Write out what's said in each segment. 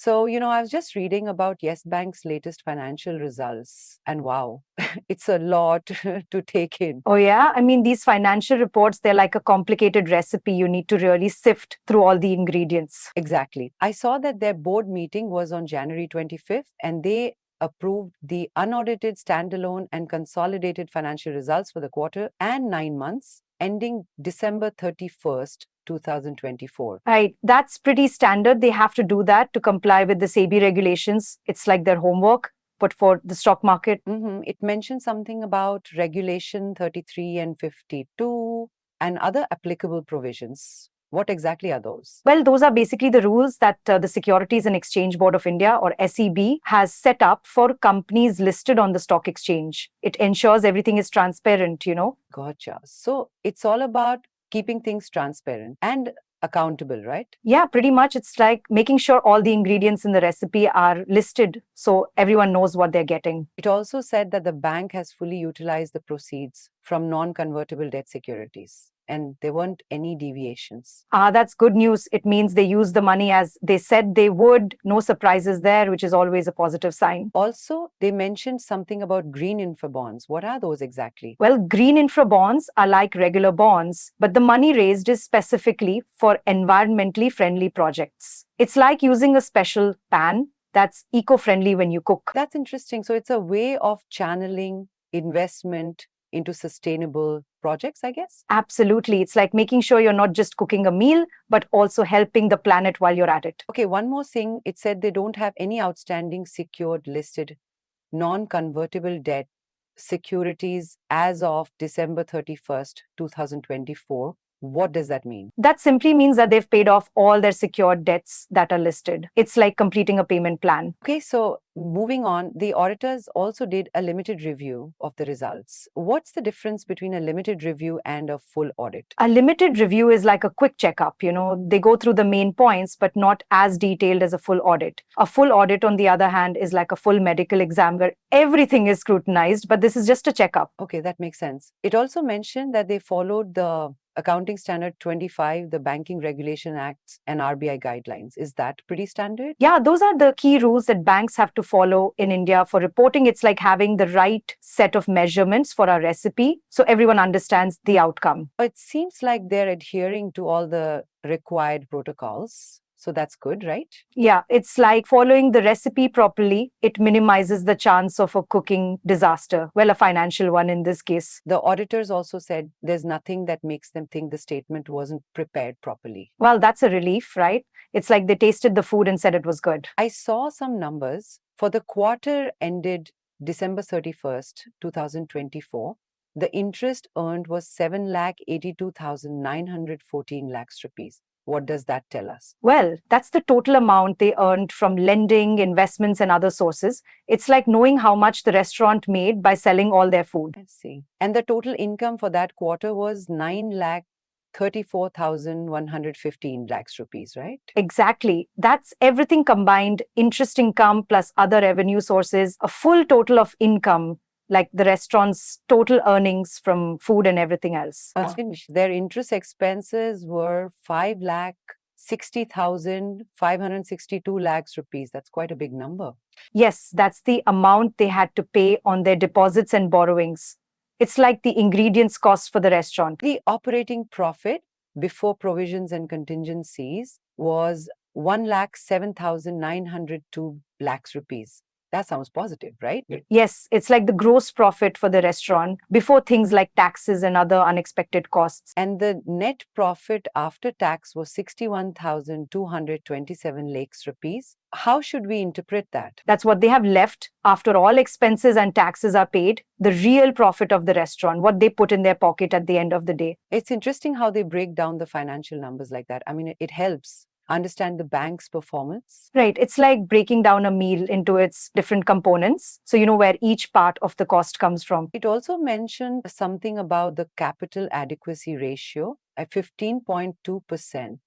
So, I was just reading about Yes Bank's latest financial results, and wow, it's a lot to take in. Oh, yeah. I mean, these financial reports, they're like a complicated recipe. You need to really sift through all the ingredients. Exactly. I saw that their board meeting was on January 25th, and they approved the unaudited standalone and consolidated financial results for the quarter and 9 months ending December 31st, 2024. Right. That's pretty standard. They have to do that to comply with the SEBI regulations. It's like their homework, but for the stock market. It mentioned something about Regulation 33 and 52 and other applicable provisions. What exactly are those? Well, those are basically the rules that the Securities and Exchange Board of India, or SEB, has set up for companies listed on the stock exchange. It ensures everything is transparent. Gotcha. So it's all about keeping things transparent and accountable, right? Yeah, pretty much. It's like making sure all the ingredients in the recipe are listed so everyone knows what they're getting. It also said that the bank has fully utilized the proceeds from non-convertible debt securities, and there weren't any deviations. That's good news. It means they used the money as they said they would. No surprises there, which is always a positive sign. Also, they mentioned something about green infra bonds. What are those exactly? Well, green infra bonds are like regular bonds, but the money raised is specifically for environmentally friendly projects. It's like using a special pan that's eco-friendly when you cook. That's interesting. So it's a way of channeling investment into sustainable projects, I guess? Absolutely. It's like making sure you're not just cooking a meal, but also helping the planet while you're at it. Okay, one more thing. It said they don't have any outstanding secured listed non-convertible debt securities as of December 31st, 2024. What does that mean? That simply means that they've paid off all their secured debts that are listed. It's like completing a payment plan. Okay, so moving on, the auditors also did a limited review of the results. What's the difference between a limited review and a full audit? A limited review is like a quick checkup. They go through the main points, but not as detailed as a full audit. A full audit, on the other hand, is like a full medical exam where everything is scrutinized, but this is just a checkup. Okay, that makes sense. It also mentioned that they followed the Accounting Standard 25, the Banking Regulation Acts, and RBI guidelines. Is that pretty standard? Yeah, those are the key rules that banks have to follow in India for reporting. It's like having the right set of measurements for our recipe so everyone understands the outcome. It seems like they're adhering to all the required protocols. So that's good, right? Yeah, it's like following the recipe properly. It minimizes the chance of a cooking disaster. Well, a financial one in this case. The auditors also said there's nothing that makes them think the statement wasn't prepared properly. Well, that's a relief, right? It's like they tasted the food and said it was good. I saw some numbers for the quarter ended December 31st, 2024. The interest earned was 7,82,914 lakhs rupees. What does that tell us? Well, that's the total amount they earned from lending, investments, and other sources. It's like knowing how much the restaurant made by selling all their food. I see. And the total income for that quarter was 9,34,115 lakhs rupees, right? Exactly. That's everything combined, interest income plus other revenue sources, a full total of income, like the restaurant's total earnings from food and everything else. Their interest expenses were 5,60,562 lakhs rupees. That's quite a big number. Yes, that's the amount they had to pay on their deposits and borrowings. It's like the ingredients cost for the restaurant. The operating profit before provisions and contingencies was 1,07,902 lakhs rupees. That sounds positive, right? Yes, it's like the gross profit for the restaurant before things like taxes and other unexpected costs. And the net profit after tax was 61,227 lakhs rupees. How should we interpret that? That's what they have left after all expenses and taxes are paid, the real profit of the restaurant, what they put in their pocket at the end of the day. It's interesting how they break down the financial numbers like that. I mean, it helps understand the bank's performance. Right. It's like breaking down a meal into its different components. So you know where each part of the cost comes from. It also mentioned something about the capital adequacy ratio at 15.2%.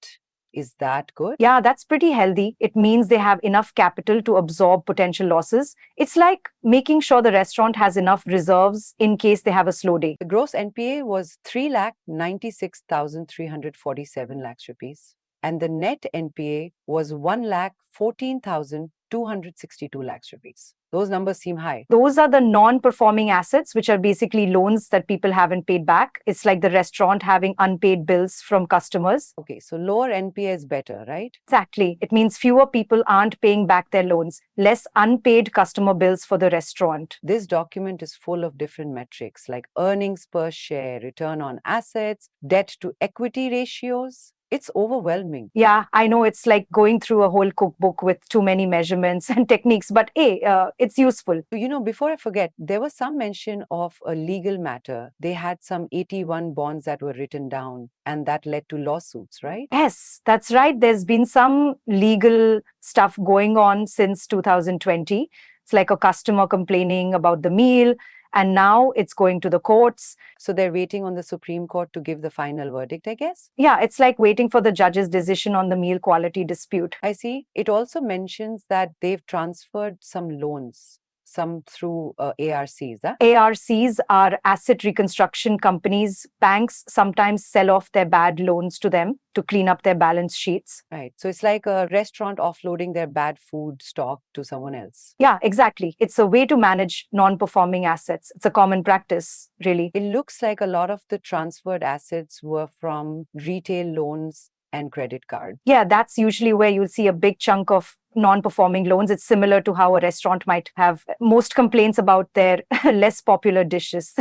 Is that good? Yeah, that's pretty healthy. It means they have enough capital to absorb potential losses. It's like making sure the restaurant has enough reserves in case they have a slow day. The gross NPA was 3,96,347 lakhs rupees. and the net NPA was 1,14,262 lakhs rupees. Those numbers seem high. Those are the non-performing assets, which are basically loans that people haven't paid back. It's like the restaurant having unpaid bills from customers. Okay, so lower NPA is better, right? Exactly. It means fewer people aren't paying back their loans, less unpaid customer bills for the restaurant. This document is full of different metrics like earnings per share, return on assets, debt to equity ratios. It's overwhelming. Yeah, I know it's like going through a whole cookbook with too many measurements and techniques, but hey, it's useful. Before I forget, there was some mention of a legal matter. They had some 81 bonds that were written down, and that led to lawsuits, right? Yes, that's right. There's been some legal stuff going on since 2020. It's like a customer complaining about the meal, and now it's going to the courts. So they're waiting on the Supreme Court to give the final verdict, I guess. Yeah, it's like waiting for the judge's decision on the meal quality dispute. I see. It also mentions that they've transferred some loans, some through ARCs. Huh? ARCs are asset reconstruction companies. Banks sometimes sell off their bad loans to them to clean up their balance sheets. Right. So it's like a restaurant offloading their bad food stock to someone else. Yeah, exactly. It's a way to manage non-performing assets. It's a common practice, really. It looks like a lot of the transferred assets were from retail loans and credit cards. Yeah, that's usually where you'll see a big chunk of non-performing loans. It's similar to how a restaurant might have most complaints about their less popular dishes.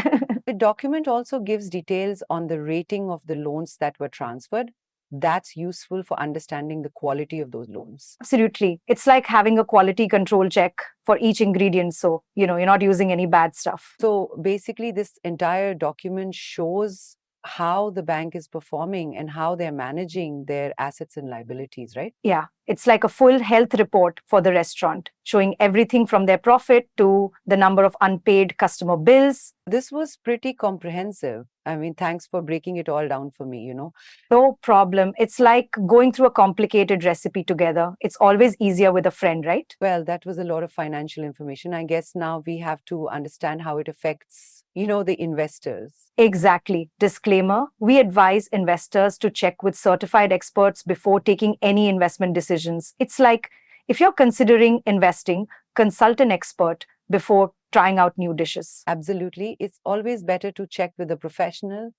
The document also gives details on the rating of the loans that were transferred. That's useful for understanding the quality of those loans. Absolutely. It's like having a quality control check for each ingredient. So, you're not using any bad stuff. So basically, this entire document shows how the bank is performing and how they're managing their assets and liabilities, right? Yeah, it's like a full health report for the restaurant, showing everything from their profit to the number of unpaid customer bills. This was pretty comprehensive. I mean, thanks for breaking it all down for me. No problem. It's like going through a complicated recipe together. It's always easier with a friend, right? Well, that was a lot of financial information. I guess now we have to understand how it affects, the investors. Exactly. Disclaimer, we advise investors to check with certified experts before taking any investment decisions. It's like if you're considering investing, consult an expert before trying out new dishes. Absolutely. It's always better to check with a professional,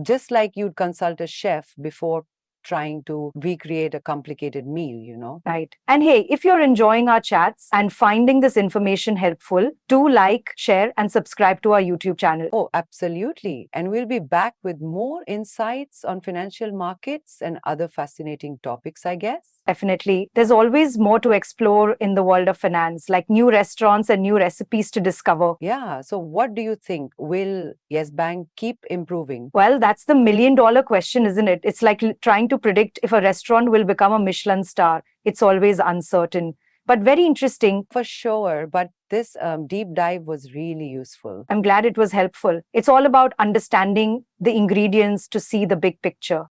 just like you'd consult a chef before trying to recreate a complicated meal. Right. And hey, if you're enjoying our chats and finding this information helpful, do like, share, and subscribe to our YouTube channel. Oh, absolutely. And we'll be back with more insights on financial markets and other fascinating topics, I guess. Definitely. There's always more to explore in the world of finance, like new restaurants and new recipes to discover. Yeah. So what do you think? Will Yes Bank keep improving? Well, that's the million-dollar question, isn't it? It's like trying to predict if a restaurant will become a Michelin star. It's always uncertain, but very interesting. For sure. But this deep dive was really useful. I'm glad it was helpful. It's all about understanding the ingredients to see the big picture.